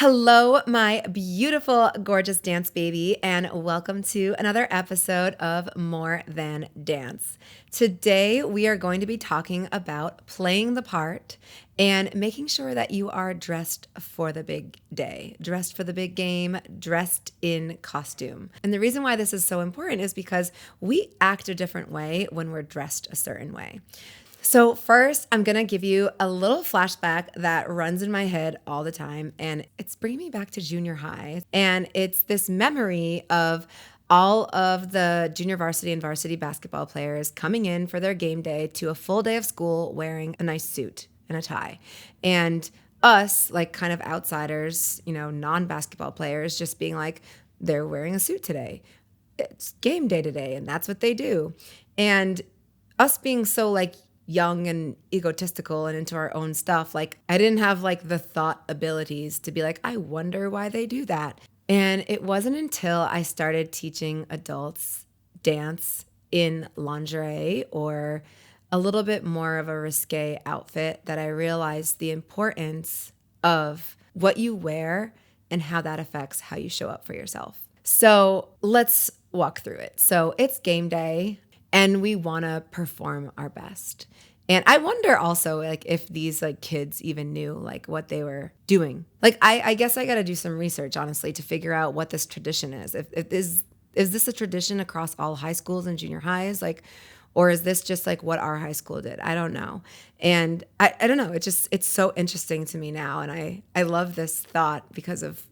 Hello, my beautiful, gorgeous dance baby, and welcome to another episode of More Than Dance. Today, we are going to be talking about playing the part and making sure that you are dressed for the big day, dressed for the big game, dressed in costume. And the reason why this is so important is because we act a different way when we're dressed a certain way. So first, I'm going to give you a little flashback that runs in my head all the time, and it's bringing me back to junior high. And it's this memory of all of the junior varsity and varsity basketball players coming in for their game day to a full day of school wearing a nice suit and a tie. And us, like kind of outsiders, non-basketball players, just being like, they're wearing a suit today. It's game day today, and that's what they do. And us being so like young and egotistical and into our own stuff, like I didn't have like the thought abilities to be like, I wonder why they do that. And it wasn't until I started teaching adults dance in lingerie or a little bit more of a risque outfit that I realized the importance of what you wear and how that affects how you show up for yourself. So let's walk through it. So it's game day, and we want to perform our best. And I wonder also like if these like kids even knew like what they were doing. Like I guess I got to do some research honestly to figure out what this tradition is. If is this a tradition across all high schools and junior highs, like, or is this just like what our high school did? I don't know. And I don't know. It's so interesting to me now, and I love this thought because of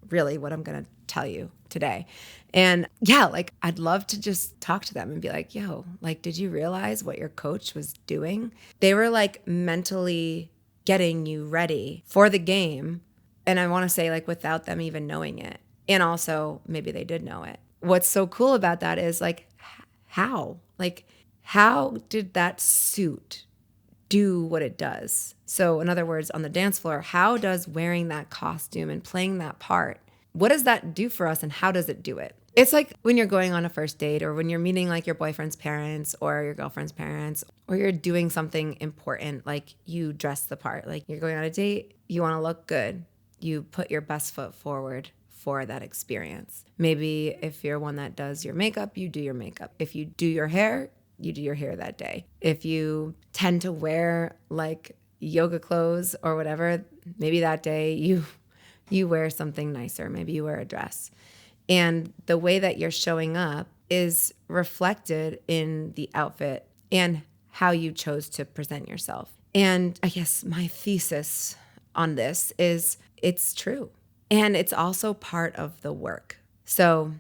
really what I'm going to tell you today. And yeah, like I'd love to just talk to them and be like, yo, like, did you realize what your coach was doing? They were like mentally getting you ready for the game. And I want to say like without them even knowing it. And also maybe they did know it. What's so cool about that is like, how? Like, how did that suit do what it does? So in other words, on the dance floor, how does wearing that costume and playing that part, what does that do for us and how does it do it? It's like when you're going on a first date or when you're meeting like your boyfriend's parents or your girlfriend's parents, or you're doing something important, like you dress the part, like you're going on a date, you want to look good. You put your best foot forward for that experience. Maybe if you're one that does your makeup, you do your makeup. If you do your hair, you do your hair that day. If you tend to wear like yoga clothes or whatever, maybe that day you wear something nicer. Maybe you wear a dress. And the way that you're showing up is reflected in the outfit and how you chose to present yourself. And I guess my thesis on this is it's true. And it's also part of the work. So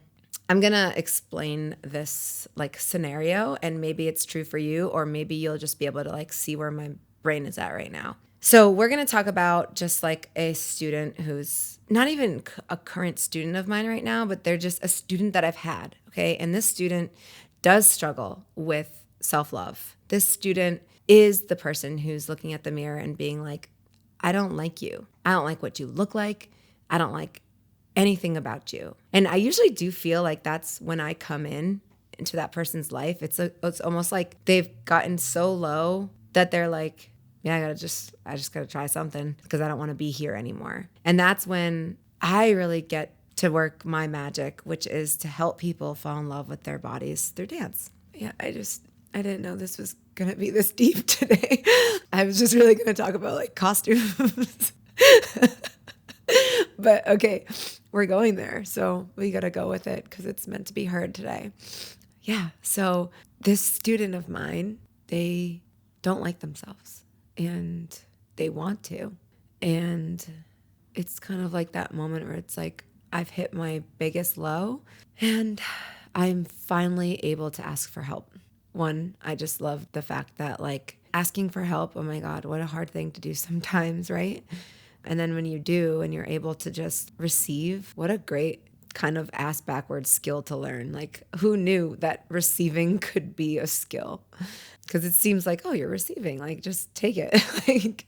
I'm going to explain this like scenario, and maybe it's true for you, or maybe you'll just be able to like see where my brain is at right now. So we're going to talk about just like a student who's not even a current student of mine right now, but they're just a student that I've had. Okay. And this student does struggle with self-love. This student is the person who's looking at the mirror and being like, I don't like you. I don't like what you look like. I don't like anything about you. And I usually do feel like that's when I come into that person's life. It's almost like they've gotten so low that they're like, yeah, I just gotta try something because I don't want to be here anymore. And that's when I really get to work my magic, which is to help people fall in love with their bodies through dance. Yeah, I didn't know this was gonna be this deep today. I was just really gonna talk about like costumes. But okay, we're going there. So we gotta go with it because it's meant to be heard today. Yeah, so this student of mine, they don't like themselves. And they want to. And it's kind of like that moment where it's like, I've hit my biggest low and I'm finally able to ask for help. One, I just love the fact that like asking for help, oh my God, what a hard thing to do sometimes, right? And then when you do and you're able to just receive, what a great kind of ass backwards skill to learn. Like who knew that receiving could be a skill? Because it seems like, oh, you're receiving, like just take it. Like,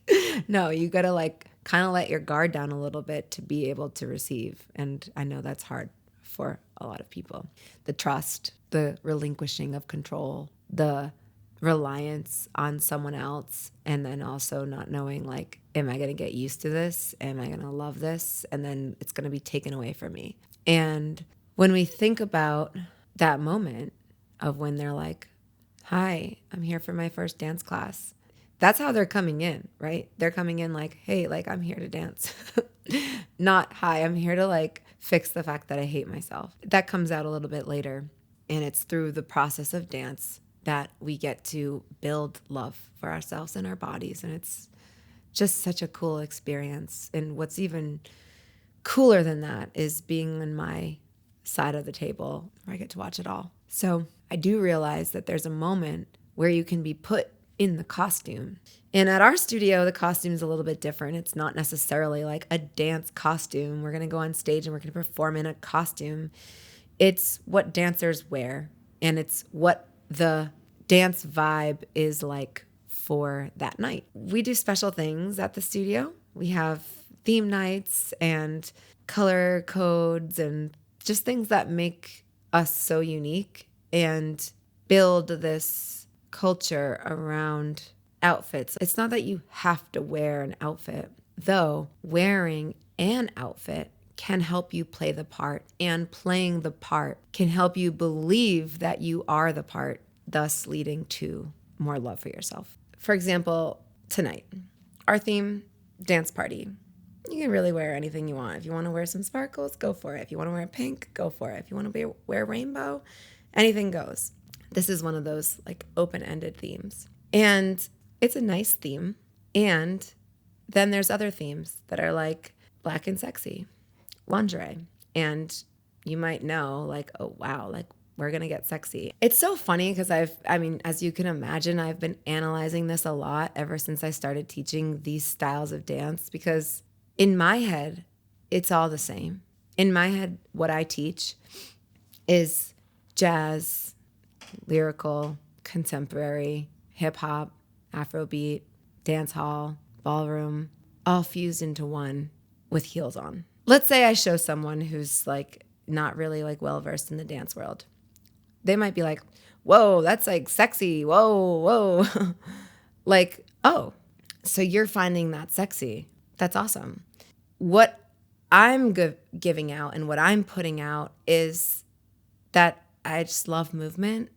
no, you got to like kind of let your guard down a little bit to be able to receive. And I know that's hard for a lot of people. The trust, the relinquishing of control, the reliance on someone else, and then also not knowing, like, am I going to get used to this? Am I going to love this? And then it's going to be taken away from me. And when we think about that moment of when they're like, hi, I'm here for my first dance class. That's how they're coming in, right? They're coming in like, hey, like, I'm here to dance. Not, hi, I'm here to like fix the fact that I hate myself. That comes out a little bit later. And it's through the process of dance that we get to build love for ourselves and our bodies. And it's just such a cool experience. And what's even cooler than that is being on my side of the table where I get to watch it all. So I do realize that there's a moment where you can be put in the costume. And at our studio, the costume is a little bit different. It's not necessarily like a dance costume. We're going to go on stage and we're going to perform in a costume. It's what dancers wear, and it's what the dance vibe is like for that night. We do special things at the studio. We have theme nights and color codes and just things that make us so unique and build this culture around outfits. It's not that you have to wear an outfit, though wearing an outfit can help you play the part, and playing the part can help you believe that you are the part, thus leading to more love for yourself. For example, tonight, our theme, dance party. You can really wear anything you want. If you want to wear some sparkles, go for it. If you want to wear pink, go for it. If you want to wear rainbow, anything goes. This is one of those like open-ended themes. And it's a nice theme. And then there's other themes that are like black and sexy, lingerie. And you might know like, oh, wow, like we're going to get sexy. It's so funny because as you can imagine, I've been analyzing this a lot ever since I started teaching these styles of dance, because in my head, it's all the same. In my head, what I teach is jazz, lyrical, contemporary, hip hop, Afrobeat, dance hall, ballroom, all fused into one with heels on. Let's say I show someone who's like not really like well versed in the dance world. They might be like, whoa, that's like sexy. Whoa, whoa. Like, oh, so you're finding that sexy. That's awesome. What I'm giving out and what I'm putting out is that I just love movement.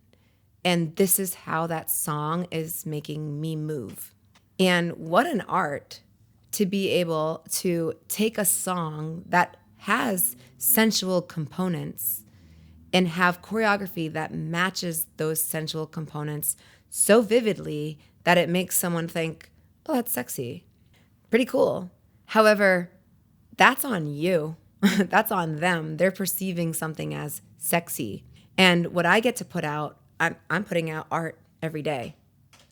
And this is how that song is making me move. And what an art to be able to take a song that has sensual components and have choreography that matches those sensual components so vividly that it makes someone think, oh, that's sexy. Pretty cool. However, that's on you. That's on them. They're perceiving something as sexy. And what I get to put out, I'm putting out art every day.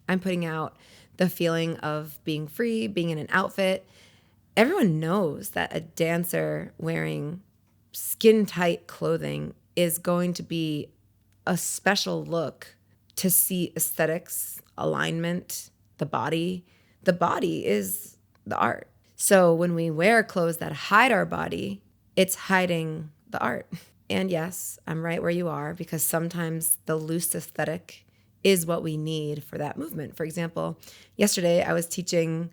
I'm putting out the feeling of being free, being in an outfit. Everyone knows that a dancer wearing skin-tight clothing is going to be a special look to see aesthetics, alignment, the body. The body is the art. So when we wear clothes that hide our body, it's hiding the art. And yes, I'm right where you are, because sometimes the loose aesthetic is what we need for that movement. For example, yesterday I was teaching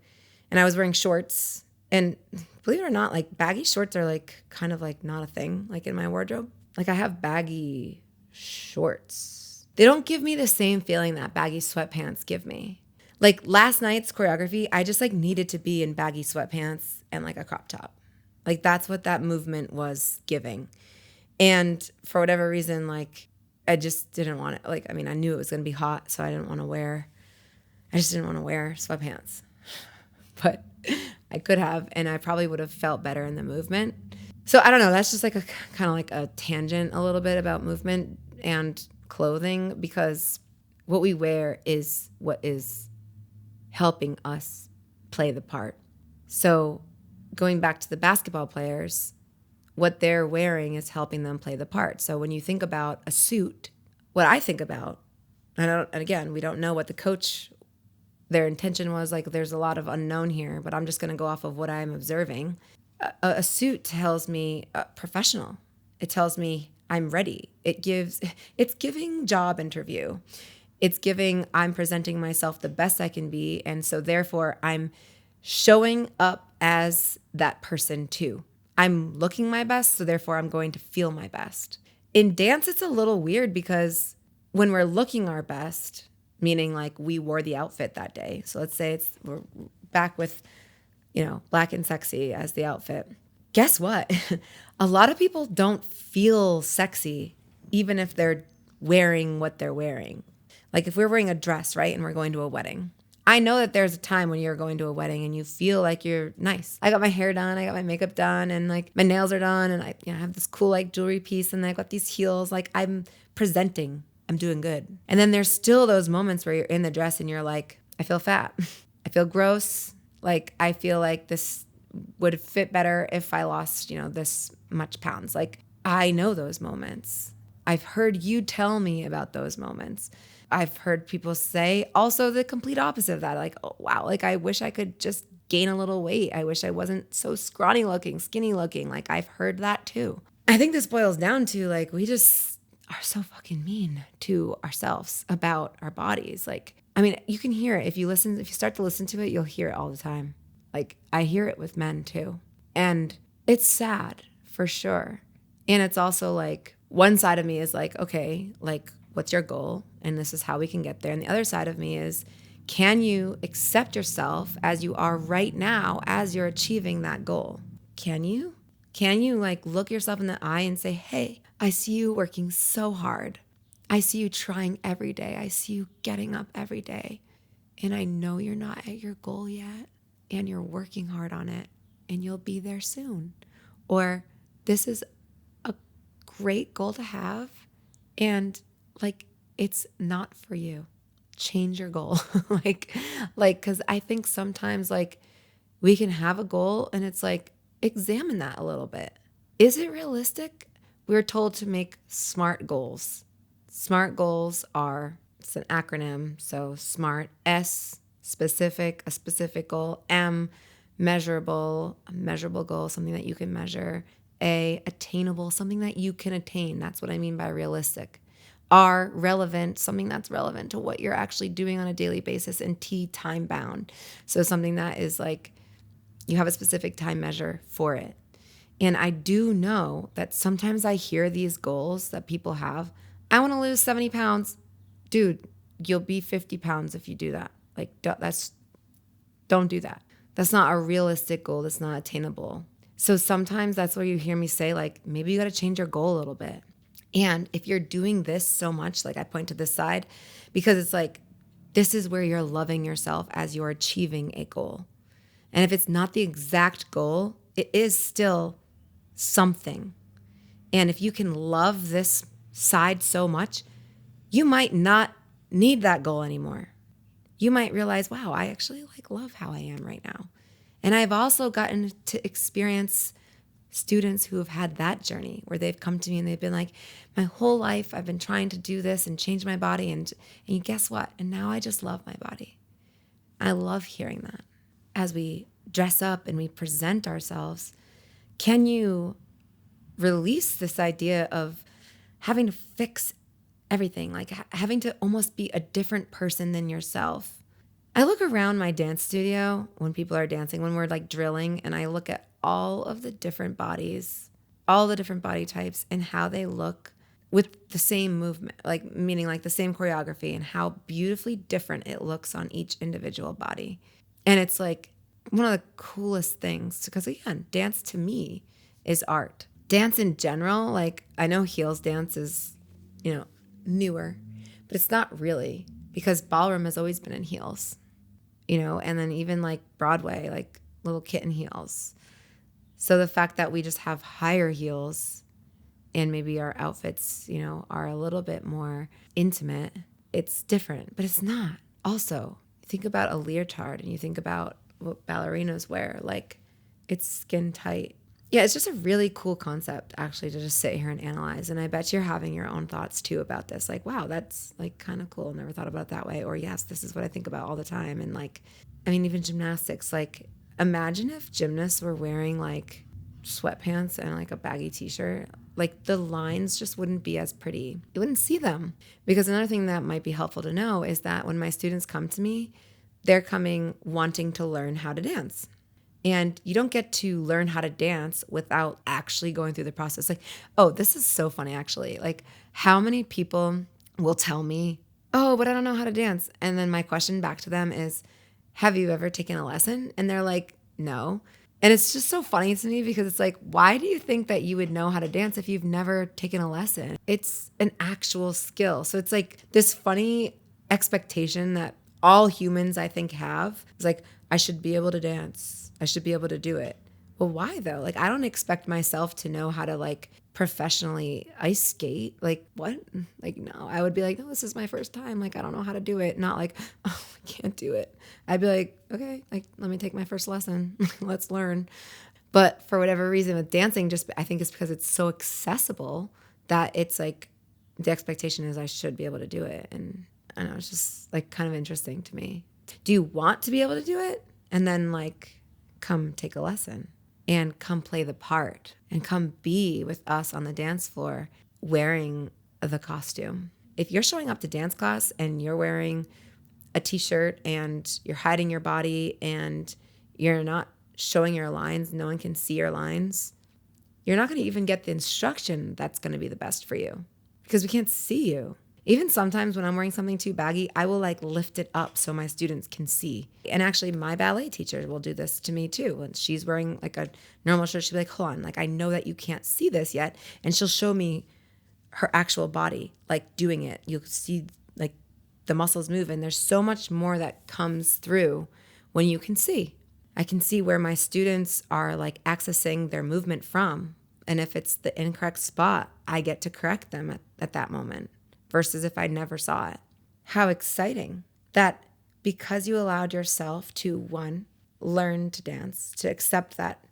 and I was wearing shorts, and believe it or not, like baggy shorts are like kind of like not a thing like in my wardrobe. Like I have baggy shorts. They don't give me the same feeling that baggy sweatpants give me. Like last night's choreography, I just like needed to be in baggy sweatpants and like a crop top. Like that's what that movement was giving. And for whatever reason, like I just didn't want it. Like, I mean, I knew it was going to be hot, so I just didn't want to wear sweatpants. But I could have, and I probably would have felt better in the movement. So I don't know. That's just like a kind of like a tangent a little bit about movement and clothing, because what we wear is what is helping us play the part. So going back to the basketball players, what they're wearing is helping them play the part. So when you think about a suit, what I think about, and again, we don't know what the coach, their intention was. Like there's a lot of unknown here, but I'm just going to go off of what I'm observing. A suit tells me professional. It tells me I'm ready. It's giving job interview. It's giving, I'm presenting myself the best I can be. And so therefore I'm showing up as that person too. I'm looking my best, so therefore I'm going to feel my best. In dance, it's a little weird because when we're looking our best, meaning like we wore the outfit that day. So let's say we're back with, black and sexy as the outfit. Guess what? A lot of people don't feel sexy even if they're wearing what they're wearing. Like if we're wearing a dress, right, and we're going to a wedding. I know that there's a time when you're going to a wedding and you feel like you're nice. I got my hair done, I got my makeup done, and like my nails are done, and I have this cool like jewelry piece, and I got these heels. Like I'm presenting, I'm doing good. And then there's still those moments where you're in the dress and you're like, I feel fat, I feel gross. Like I feel like this would fit better if I lost, this much pounds. Like I know those moments. I've heard you tell me about those moments. I've heard people say also the complete opposite of that. Like, oh, wow, like I wish I could just gain a little weight. I wish I wasn't so scrawny looking, skinny looking. Like I've heard that too. I think this boils down to like, we just are so fucking mean to ourselves about our bodies. Like, I mean, you can hear it. If you start to listen to it, you'll hear it all the time. Like I hear it with men too. And it's sad for sure. And it's also like one side of me is like, okay, like what's your goal? And this is how we can get there. And the other side of me is, can you accept yourself as you are right now as you're achieving that goal? Can you? Can you like look yourself in the eye and say, hey, I see you working so hard. I see you trying every day. I see you getting up every day. And I know you're not at your goal yet. And you're working hard on it. And you'll be there soon. Or this is a great goal to have. And like, it's not for you. Change your goal. Because I think sometimes like we can have a goal and it's like, examine that a little bit. Is it realistic? We're told to make SMART goals. SMART goals are, it's an acronym. So SMART, S, specific, a specific goal. M, measurable, a measurable goal, something that you can measure. A, attainable, something that you can attain. That's what I mean by realistic. R, relevant, something that's relevant to what you're actually doing on a daily basis. And T, time bound. So something that is like you have a specific time measure for it. And I do know that sometimes I hear these goals that people have. I want to lose 70 pounds. Dude, you'll be 50 pounds if you do that. Like don't do that. That's not a realistic goal. That's not attainable. So sometimes that's where you hear me say like, maybe you got to change your goal a little bit. And if you're doing this so much, like I point to this side, because it's like, this is where you're loving yourself as you're achieving a goal. And if it's not the exact goal, it is still something. And if you can love this side so much, you might not need that goal anymore. You might realize, wow, I actually like love how I am right now. And I've also gotten to experience students who have had that journey where they've come to me and they've been like, my whole life I've been trying to do this and change my body. And guess what? And now I just love my body. I love hearing that. As we dress up and we present ourselves, can you release this idea of having to fix everything, like having to almost be a different person than yourself? I look around my dance studio when people are dancing, when we're like drilling, and I look at all of the different bodies, all the different body types and how they look with the same movement, like meaning like the same choreography, and how beautifully different it looks on each individual body. And it's like one of the coolest things because again, dance to me is art. Dance in general, like I know heels dance is, newer, but it's not really because ballroom has always been in heels, and then even like Broadway, like little kitten heels. So the fact that we just have higher heels and maybe our outfits, are a little bit more intimate, it's different, but it's not. Also, think about a leotard and you think about what ballerinas wear, like it's skin tight. Yeah, it's just a really cool concept actually to just sit here and analyze. And I bet you're having your own thoughts too about this. Like, wow, that's like kind of cool. Never thought about it that way. Or yes, this is what I think about all the time. And like, I mean, even gymnastics, like imagine if gymnasts were wearing like sweatpants and like a baggy t-shirt, like the lines just wouldn't be as pretty. You wouldn't see them. Because another thing that might be helpful to know is that when my students come to me, they're coming wanting to learn how to dance. And you don't get to learn how to dance without actually going through the process. Like, oh, this is so funny actually. Like, how many people will tell me, oh, but I don't know how to dance. And then my question back to them is, have you ever taken a lesson? And they're like, no. And it's just so funny to me because it's like, why do you think that you would know how to dance if you've never taken a lesson? It's an actual skill. So it's like this funny expectation that all humans, I think, have. It's like, I should be able to dance. I should be able to do it. Well, why though? Like, I don't expect myself to know how to like professionally ice skate. Like, what? Like, no, I would be like, no, this is my first time. Like, I don't know how to do it. Not like, oh, I can't do it. I'd be like, okay, like, let me take my first lesson. Let's learn. But for whatever reason with dancing, just I think it's because it's so accessible that it's like the expectation is I should be able to do it. And I don't know, it's just like kind of interesting to me. Do you want to be able to do it? And then like come take a lesson and come play the part and come be with us on the dance floor wearing the costume. If you're showing up to dance class and you're wearing a t-shirt and you're hiding your body and you're not showing your lines, no one can see your lines, you're not going to even get the instruction that's going to be the best for you because we can't see you. Even sometimes when I'm wearing something too baggy, I will like lift it up so my students can see. And actually my ballet teacher will do this to me too. When she's wearing like a normal shirt, she'll be like, hold on, like I know that you can't see this yet. And she'll show me her actual body, like doing it. You'll see like the muscles move. And there's so much more that comes through when you can see. I can see where my students are like accessing their movement from. And if it's the incorrect spot, I get to correct them at that moment. Versus if I never saw it. How exciting that because you allowed yourself to, one, learn to dance, to accept that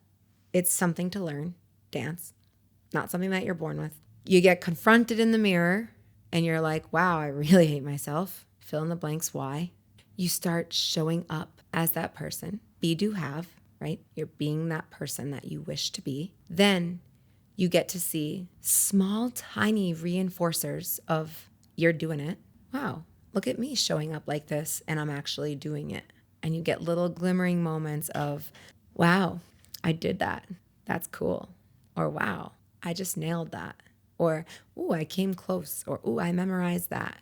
it's something to learn, dance, not something that you're born with. You get confronted in the mirror and you're like, wow, I really hate myself. Fill in the blanks, why? You start showing up as that person. Be, do, have, right? You're being that person that you wish to be. Then you get to see small, tiny reinforcers of you're doing it. Wow, look at me showing up like this and I'm actually doing it. And you get little glimmering moments of, wow, I did that. That's cool. Or wow, I just nailed that. Or, ooh, I came close. Or, ooh, I memorized that.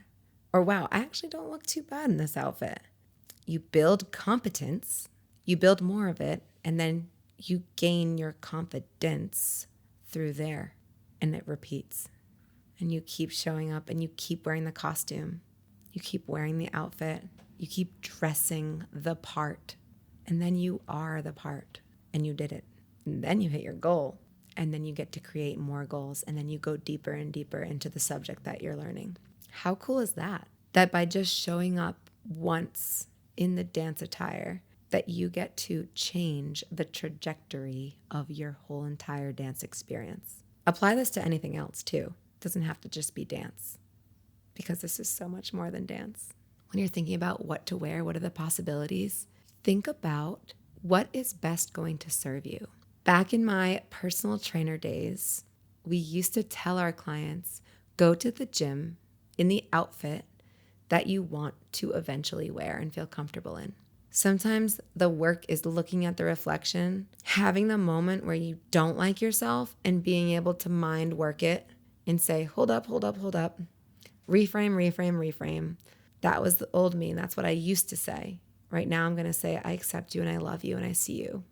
Or, wow, I actually don't look too bad in this outfit. You build competence, you build more of it, and then you gain your confidence through there, and it repeats. And you keep showing up and you keep wearing the costume. You keep wearing the outfit. You keep dressing the part. And then you are the part and you did it. And then you hit your goal. And then you get to create more goals. And then you go deeper and deeper into the subject that you're learning. How cool is that? That by just showing up once in the dance attire, that you get to change the trajectory of your whole entire dance experience. Apply this to anything else too. It doesn't have to just be dance, because this is so much more than dance. When you're thinking about what to wear, what are the possibilities? Think about what is best going to serve you. Back in my personal trainer days, we used to tell our clients, go to the gym in the outfit that you want to eventually wear and feel comfortable in. Sometimes the work is looking at the reflection, having the moment where you don't like yourself and being able to mind work it and say, hold up, hold up, hold up. Reframe, reframe, reframe. That was the old me. That's what I used to say. Right now I'm going to say, I accept you and I love you and I see you.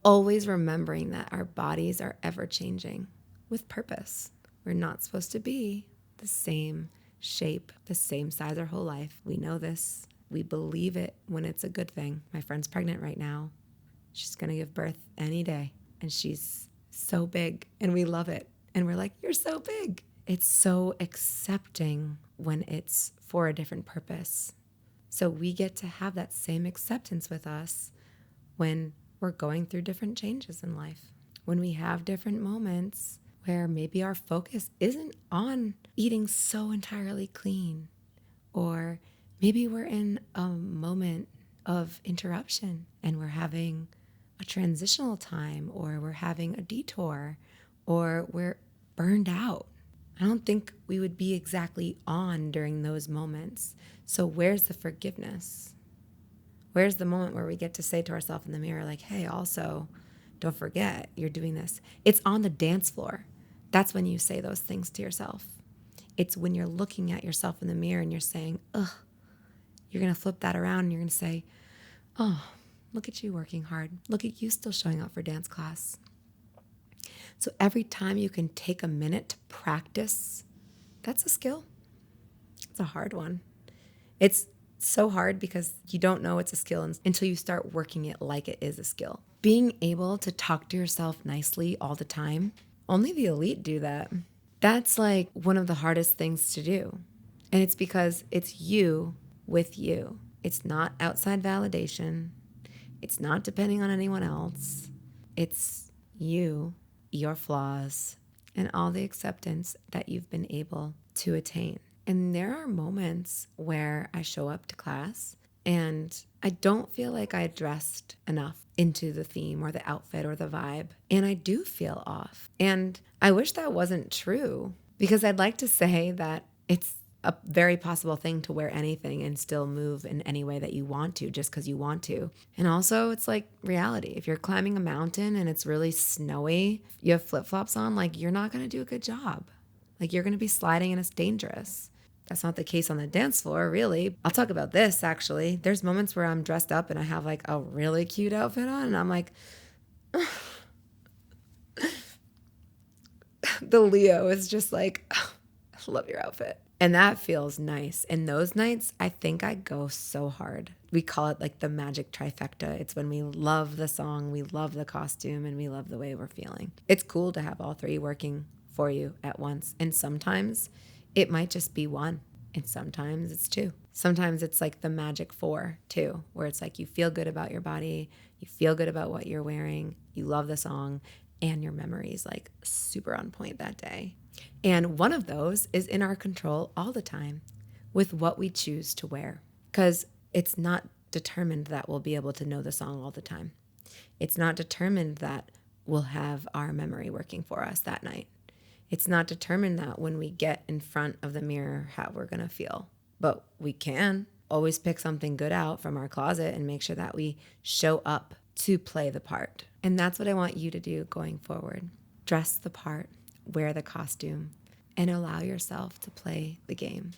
Always remembering that our bodies are ever changing with purpose. We're not supposed to be the same shape, the same size our whole life. We know this. We believe it when it's a good thing. My friend's pregnant right now. She's going to give birth any day. And she's so big and we love it. And we're like, you're so big. It's so accepting when it's for a different purpose. So we get to have that same acceptance with us when we're going through different changes in life. When we have different moments where maybe our focus isn't on eating so entirely clean, or maybe we're in a moment of interruption and we're having a transitional time, or we're having a detour, or we're burned out. I don't think we would be exactly on during those moments. So where's the forgiveness? Where's the moment where we get to say to ourselves in the mirror, like, hey, also, don't forget you're doing this. It's on the dance floor. That's when you say those things to yourself. It's when you're looking at yourself in the mirror and you're saying, ugh, you're going to flip that around and you're going to say, oh, look at you working hard. Look at you still showing up for dance class. So every time you can take a minute to practice, that's a skill. It's a hard one. It's so hard because you don't know it's a skill until you start working it like it is a skill. Being able to talk to yourself nicely all the time, only the elite do that. That's like one of the hardest things to do. And it's because it's you with you. It's not outside validation. It's not depending on anyone else. It's you, your flaws, and all the acceptance that you've been able to attain. And there are moments where I show up to class and I don't feel like I dressed enough into the theme or the outfit or the vibe. And I do feel off. And I wish that wasn't true, because I'd like to say that it's a very possible thing to wear anything and still move in any way that you want to, just because you want to. And also, it's like reality. If you're climbing a mountain and it's really snowy, you have flip-flops on, like, you're not going to do a good job. Like, you're going to be sliding and it's dangerous. That's not the case on the dance floor, really. I'll talk about this, actually. There's moments where I'm dressed up and I have like a really cute outfit on and I'm like, the Leo is just like, oh, I love your outfit. And that feels nice. And those nights, I think I go so hard. We call it like the magic trifecta. It's when we love the song, we love the costume, and we love the way we're feeling. It's cool to have all three working for you at once. And sometimes it might just be one, and sometimes it's two. Sometimes it's like the magic four too, where it's like you feel good about your body, you feel good about what you're wearing, you love the song, and your memory is like super on point that day. And one of those is in our control all the time with what we choose to wear, because it's not determined that we'll be able to know the song all the time. It's not determined that we'll have our memory working for us that night. It's not determined that when we get in front of the mirror, how we're going to feel. But we can always pick something good out from our closet and make sure that we show up to play the part. And that's what I want you to do going forward. Dress the part, wear the costume, and allow yourself to play the game.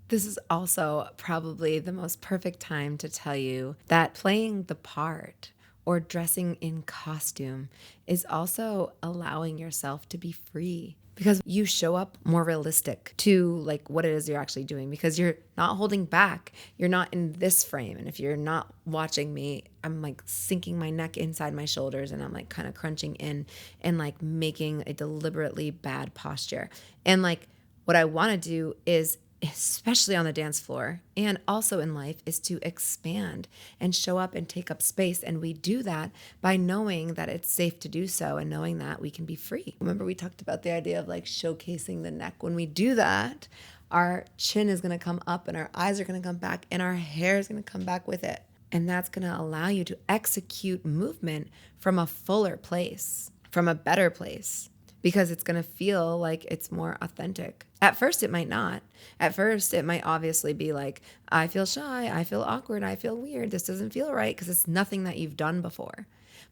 This is also probably the most perfect time to tell you that playing the part or dressing in costume is also allowing yourself to be free, because you show up more realistic to like what it is you're actually doing, because you're not holding back. You're not in this frame. And if you're not watching me, I'm like sinking my neck inside my shoulders and I'm like kind of crunching in and like making a deliberately bad posture. And like what I want to do is, especially on the dance floor and also in life, is to expand and show up and take up space. And we do that by knowing that it's safe to do so and knowing that we can be free. Remember, we talked about the idea of like showcasing the neck. When we do that, our chin is going to come up and our eyes are going to come back and our hair is going to come back with it. And that's going to allow you to execute movement from a fuller place, from a better place, because it's going to feel like it's more authentic. At first, it might not. At first, it might obviously be like, I feel shy, I feel awkward, I feel weird, this doesn't feel right, because it's nothing that you've done before.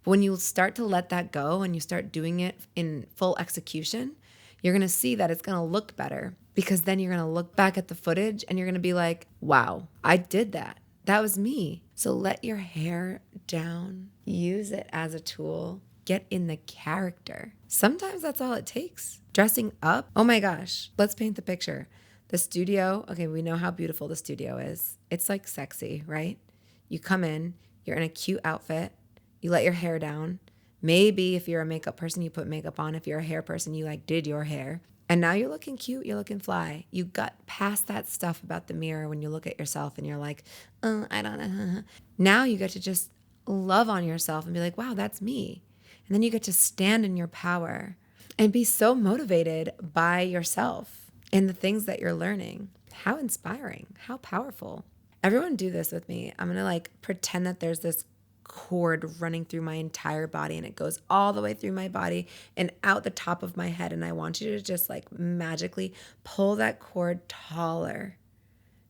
But when you start to let that go and you start doing it in full execution, you're going to see that it's going to look better, because then you're going to look back at the footage and you're going to be like, wow, I did that. That was me. So let your hair down, use it as a tool. Get in the character. Sometimes that's all it takes. Dressing up, oh my gosh, let's paint the picture. The studio, okay, we know how beautiful the studio is. It's like sexy, right? You come in, you're in a cute outfit, you let your hair down. Maybe if you're a makeup person, you put makeup on. If you're a hair person, you like did your hair. And now you're looking cute, you're looking fly. You got past that stuff about the mirror when you look at yourself and you're like, oh, I don't know. Now you get to just love on yourself and be like, wow, that's me. And then you get to stand in your power and be so motivated by yourself and the things that you're learning. How inspiring, how powerful. Everyone do this with me. I'm going to like pretend that there's this cord running through my entire body, and it goes all the way through my body and out the top of my head. And I want you to just like magically pull that cord taller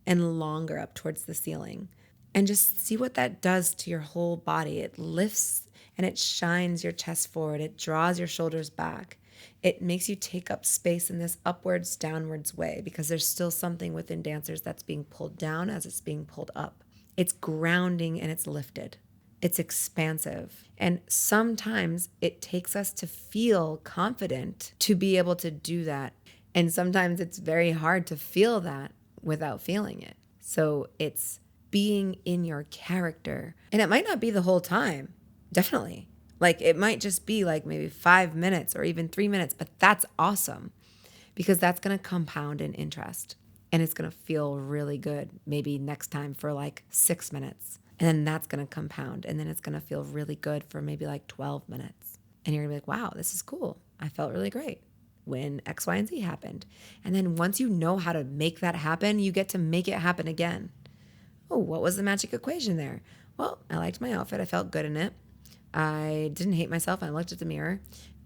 and longer up towards the ceiling, and just see what that does to your whole body. It lifts and it shines your chest forward. It draws your shoulders back. It makes you take up space in this upwards, downwards way, because there's still something within dancers that's being pulled down as it's being pulled up. It's grounding and it's lifted. It's expansive. And sometimes it takes us to feel confident to be able to do that. And sometimes it's very hard to feel that without feeling it. So it's being in your character. And it might not be the whole time, definitely. Like it might just be like maybe 5 minutes or even 3 minutes, but that's awesome because that's going to compound in interest and it's going to feel really good. Maybe next time for like 6 minutes, and then that's going to compound, and then it's going to feel really good for maybe like 12 minutes. And you're going to be like, wow, this is cool. I felt really great when X, Y, and Z happened. And then once you know how to make that happen, you get to make it happen again. Oh, what was the magic equation there? Well, I liked my outfit. I felt good in it. I didn't hate myself. I looked at the mirror.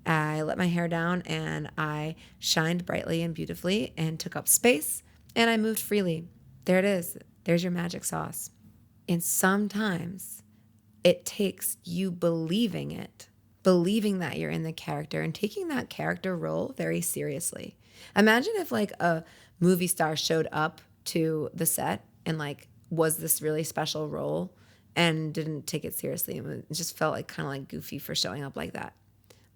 I let my hair down and I shined brightly and beautifully and took up space and I moved freely. There it is. There's your magic sauce. And sometimes it takes you believing it, believing that you're in the character and taking that character role very seriously. Imagine if like a movie star showed up to the set and like was this really special role and didn't take it seriously. It just felt like kind of like goofy for showing up like that.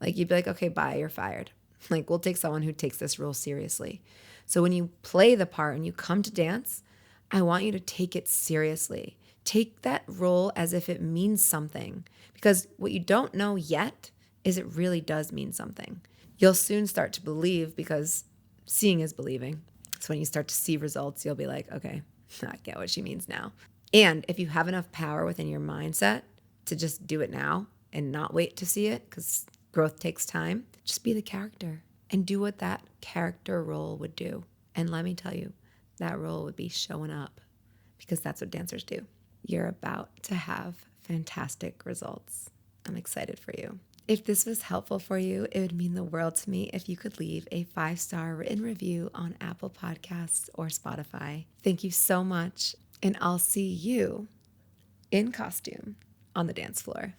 Like you'd be like, okay, bye, you're fired. Like we'll take someone who takes this role seriously. So when you play the part and you come to dance, I want you to take it seriously. Take that role as if it means something, because what you don't know yet is it really does mean something. You'll soon start to believe because seeing is believing. So when you start to see results, you'll be like, okay, I get what she means now. And if you have enough power within your mindset to just do it now and not wait to see it, because growth takes time, just be the character and do what that character role would do. And let me tell you, that role would be showing up, because that's what dancers do. You're about to have fantastic results. I'm excited for you. If this was helpful for you, it would mean the world to me if you could leave a 5-star written review on Apple Podcasts or Spotify. Thank you so much, and I'll see you in costume on the dance floor.